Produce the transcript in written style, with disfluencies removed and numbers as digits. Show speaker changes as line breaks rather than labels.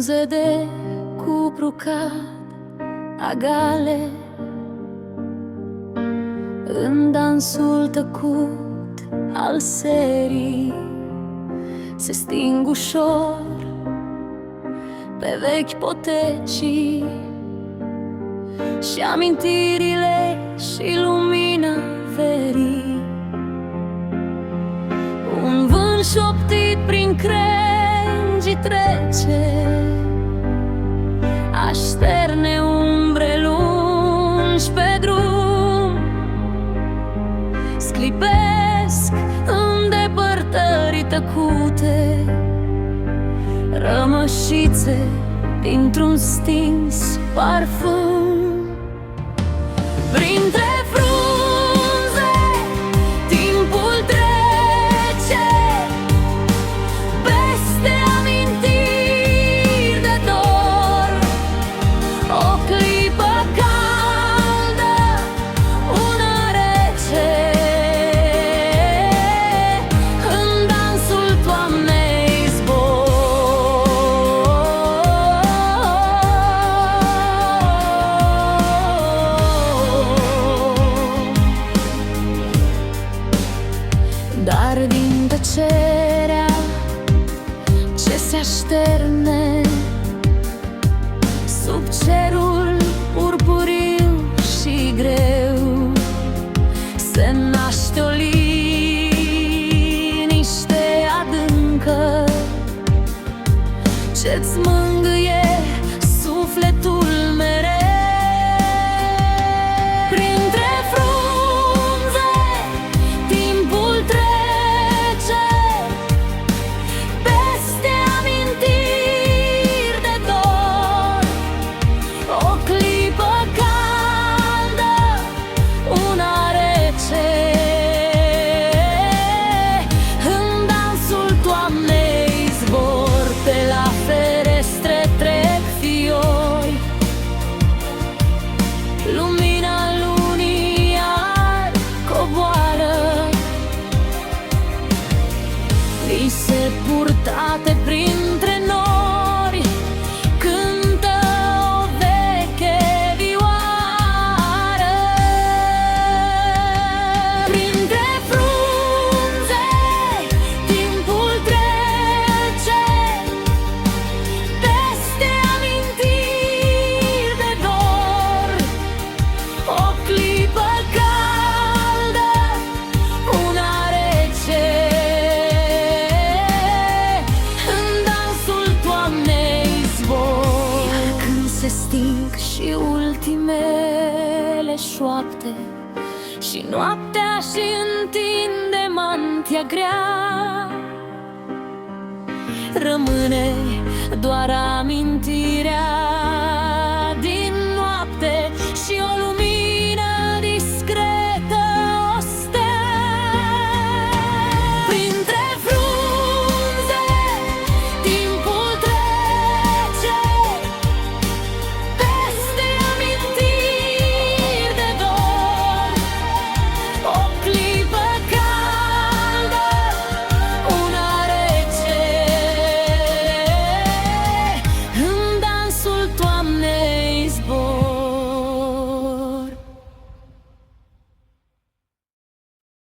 frunze de cupru cad agale în dansul tăcut al serii. Se sting ușor pe vechi potecii și amintirile și lumina verii. Un vânt șoptit prin crengi trece, așterne umbre lungi pe drum. Sclipesc în depărtări tăcute, rămășițe dintr-un stins parfum. Printre frunze timpul trece, peste amintiri de dor. O clipă caldă, una rece, în dansul toamnei Dar din tăcerea ce se așterne sub cerul purpuriu și greu, se naște o liniște adâncă ce-ți mângâie sufletul mereu. Printre frunze timpul trece, peste amintiri de dor. O clipă caldă, una rece, în dansul toamnei zbor. Pe la ferestre trec fiori, lumina lunii iar coboară. Vise purtate printre nori cântă o veche vioară. Printre frunze timpul trece, peste amintiri de dor. O clipă caldă, una rece, în dansul toamnei zbor. Iar când se sting și ultimele șoapte și noaptea și întinde mantia grea, rămâne doar amintirea